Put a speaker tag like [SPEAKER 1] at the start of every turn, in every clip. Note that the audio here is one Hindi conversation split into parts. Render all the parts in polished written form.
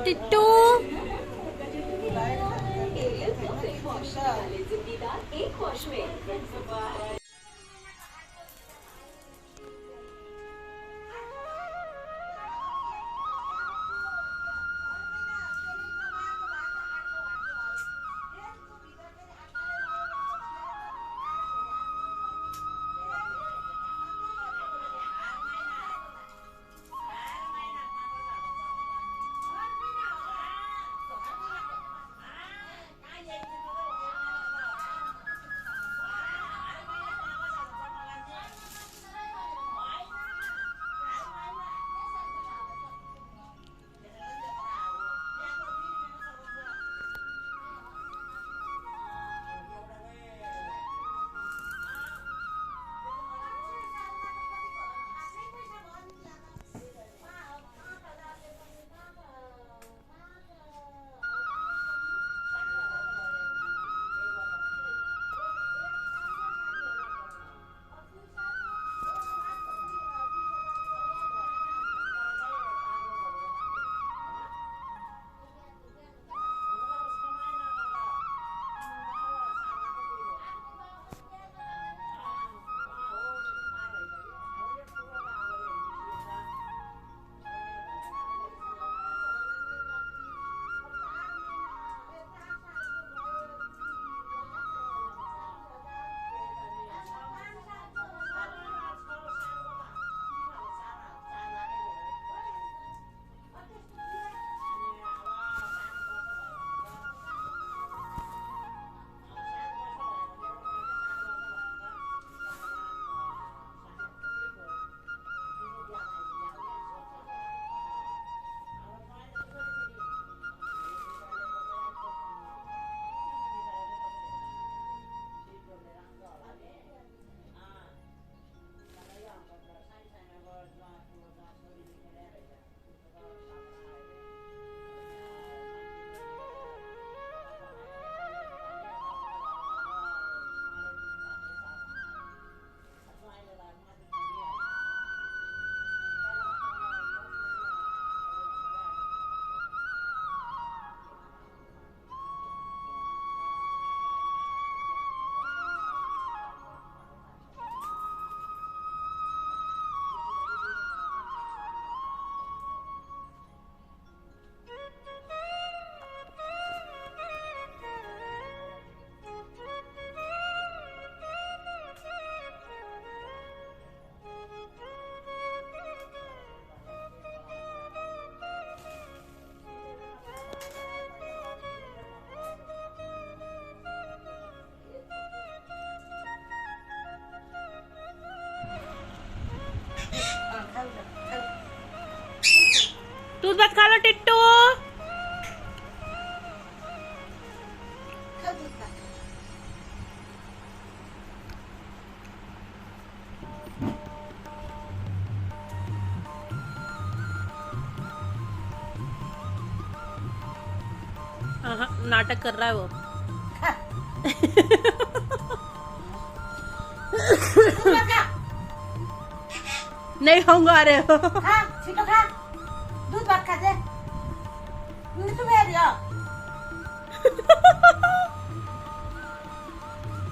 [SPEAKER 1] टिट्टू दूध भात खा लो टिट्टू। नाटक कर रहा है वो। नहीं खाऊंगा। अरे
[SPEAKER 2] दूध भात खा दे।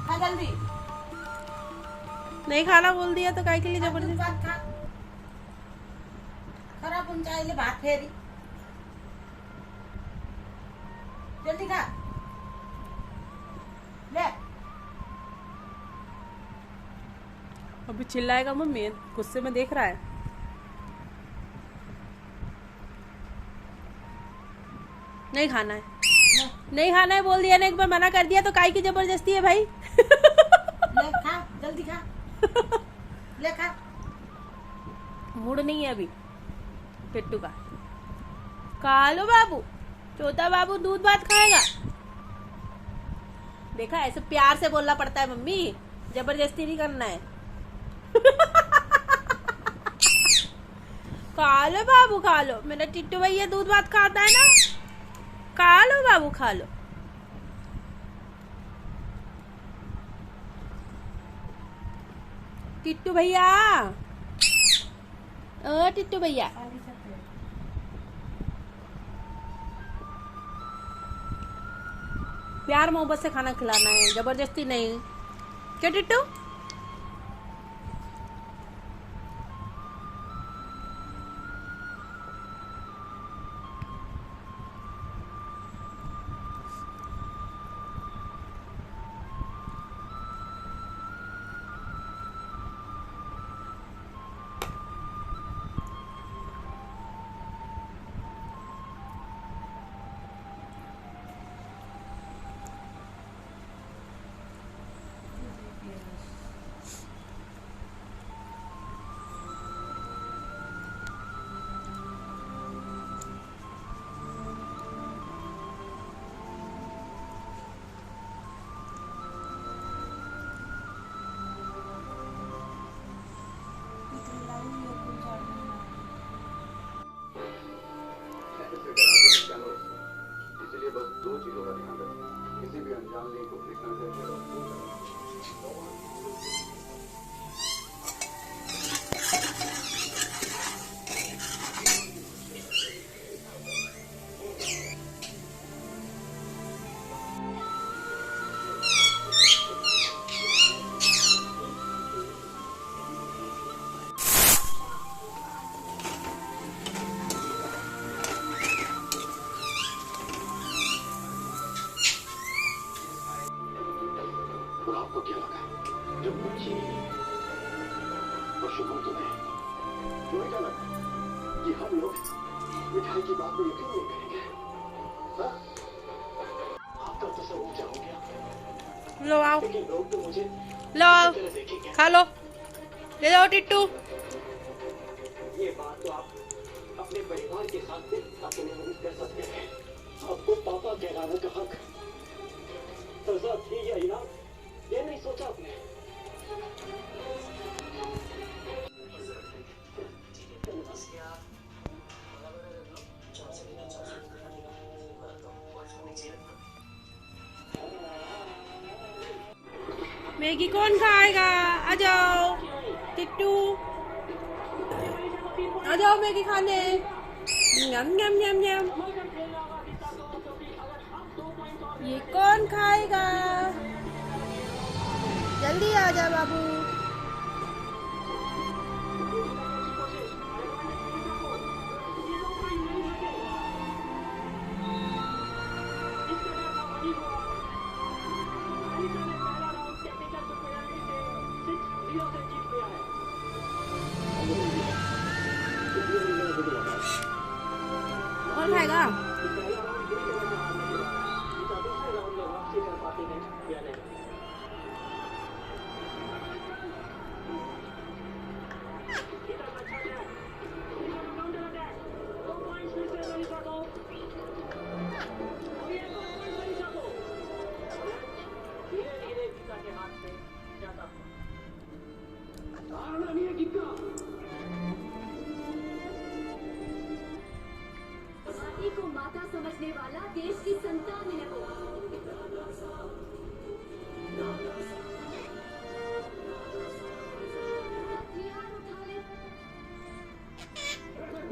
[SPEAKER 2] खा जल्दी।
[SPEAKER 1] नहीं खाना बोल दिया तो काय के लिए जबरदस्ती।
[SPEAKER 2] भात खा। खराब चाहिए भात फेरी। जल्दी खा ले।
[SPEAKER 1] अभी चिल्लाएगा मम्मी, गुस्से में देख रहा है। नहीं खाना है, नहीं खाना है बोल दिया ना, एक बार मना कर दिया तो काय की जबरदस्ती है भाई।
[SPEAKER 2] ले खा जल्दी खा। ले खा।
[SPEAKER 1] मूड नहीं है अभी टिट्टू का। खा लो बाबू, छोटा बाबू दूध भात खाएगा। देखा, ऐसे प्यार से बोलना पड़ता है मम्मी, जबरदस्ती नहीं करना है। खा लो बाबू खा लो, मेरा टिट्टू भैया दूध भात खाता है ना। खा लो बाबू खा लो। टिट्टू भैया, ओ टिट्टू भैया, प्यार मोहब्बत से खाना खिलाना है, जबरदस्ती नहीं। क्या टिट्टू?
[SPEAKER 3] इसलिए बस दो चीजों का ध्यान रखें, किसी भी अनजान लिंक को क्लिक न करें और दूर और आपको क्या लगा जब मुझे और शुभम तुम्हें तुम्हें क्या लगा कि हम लोग मिठाई की बात में यकीन नहीं करेंगे? हाँ? आपका तो सब ऊंचा हो गया,
[SPEAKER 1] लो आओ,
[SPEAKER 3] लेकिन लोग तो मुझे
[SPEAKER 1] लो आओ,
[SPEAKER 3] तरह देखेंगे।
[SPEAKER 1] खा लो, ले लो टिट्टू।
[SPEAKER 3] ये बात तो आप अपने परिवार के साथ भी अपने नहीं कर सकते हैं। आपको पापा कहलाने का हक सजा थी या इनाम, ये नहीं सोचा आपने?
[SPEAKER 1] मैगी कौन खाएगा? आ जाओ टिट्टू, आ जाओ मैगी खाने। यम यम यम यम। ये कौन खाएगा? जल्दी आ जा बाबू। कौन खाएगा?
[SPEAKER 4] को माता समझने वाला देश की संतान है वो।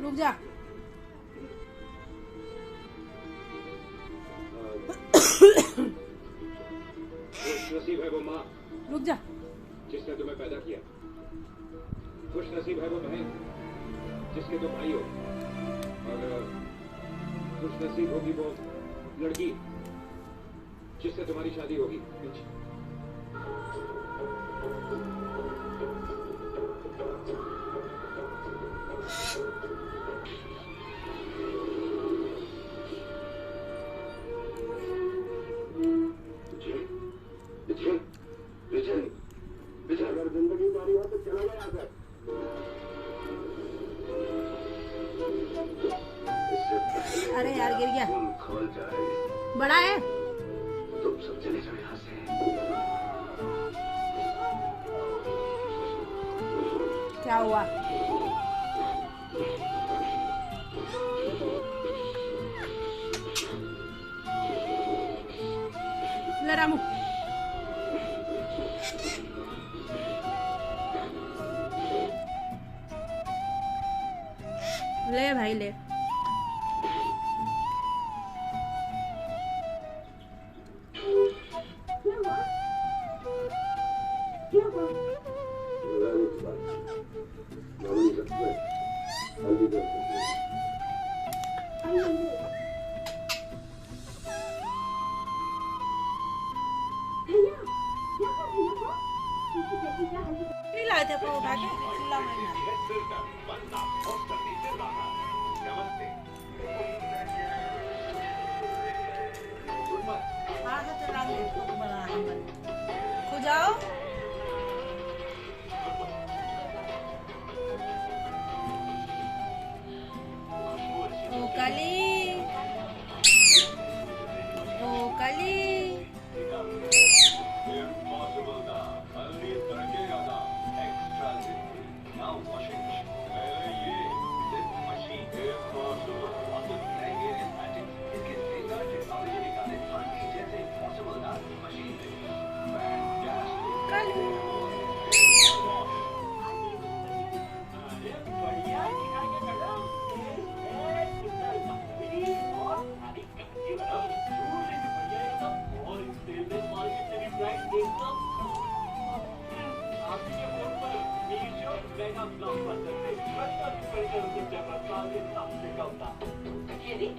[SPEAKER 1] रुक जा।
[SPEAKER 3] खुश नसीब है वो माँ
[SPEAKER 1] रुक जा।
[SPEAKER 3] जिसने तुम्हें पैदा किया। खुश नसीब है वो बहन जिसके तुम भाई हो। और खुश नसीब होगी वो लड़की जिससे तुम्हारी शादी होगी। अगर जिंदगी तुम्हारी हो तो चला गया सर।
[SPEAKER 1] अरे यार गिर गया।
[SPEAKER 3] खोल जाए
[SPEAKER 1] बड़ा है।
[SPEAKER 3] तुम सब चले जाओ यहाँ से।
[SPEAKER 1] क्या हुआ? ले रामू। ले भाई ले।
[SPEAKER 4] भैया क्या कर रही हो? किसी बेटी का हल्दी
[SPEAKER 2] नहीं लाए थे अपन उठा के चिल्ला मैंने हाँ तो चला ले इसको बना खो जाओ ओ काली ओ काली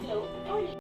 [SPEAKER 5] Blockbuster.